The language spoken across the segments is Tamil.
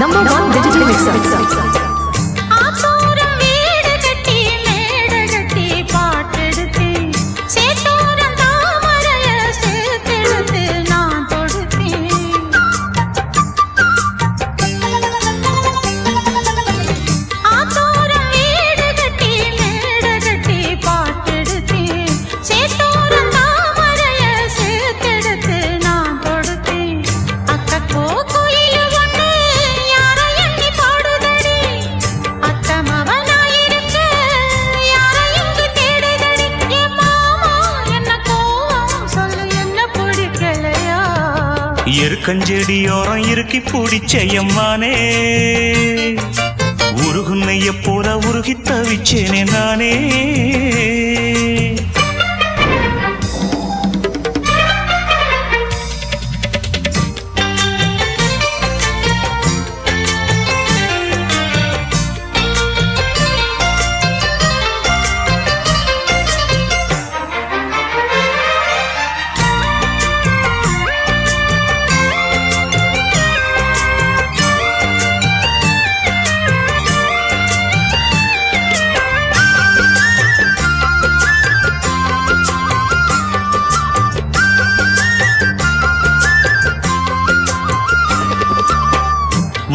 #1 digital mixer. எருக்கஞ்செடியோரம் இறுக்கி பிடிச்சையம்மானே உருகுன்னைய போல உருகி தவிச்சேனே நானே.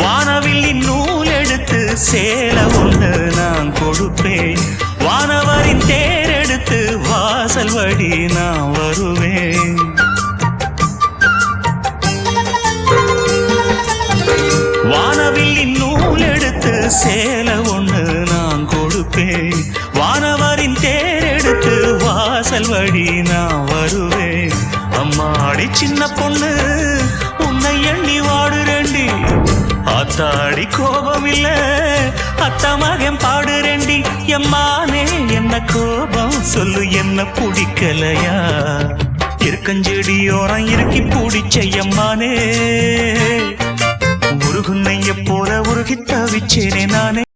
வானவில்லின் நூல் எடுத்து சேலை ஒன்று நான் கொடுப்பேன், வானவரின் தேர் எடுத்து வாசல் வழி நான் வருவேன். வானவில்லின் நூல் எடுத்து சேலை ஒன்று நான் கொடுப்பேன், வானவரின் தேர் எடுத்து வாசல் வழி நான் வருவேன். அம்மாடி சின்ன பொண்ணு உன்னை எண்ணி வாடுறேண்டி, ஆத்தாடி கோபம் இல்ல அத்த மகன் பாடுறேண்டி. எம்மானே என்ன கோபம் சொல்லு, என்ன பிடிக்கலையா? இருக்கஞ்செடியோரம் இறுக்கி பிடிச்ச எம்மானே உருகுன்னைய போல உருகி தவிச்சேனே நானே.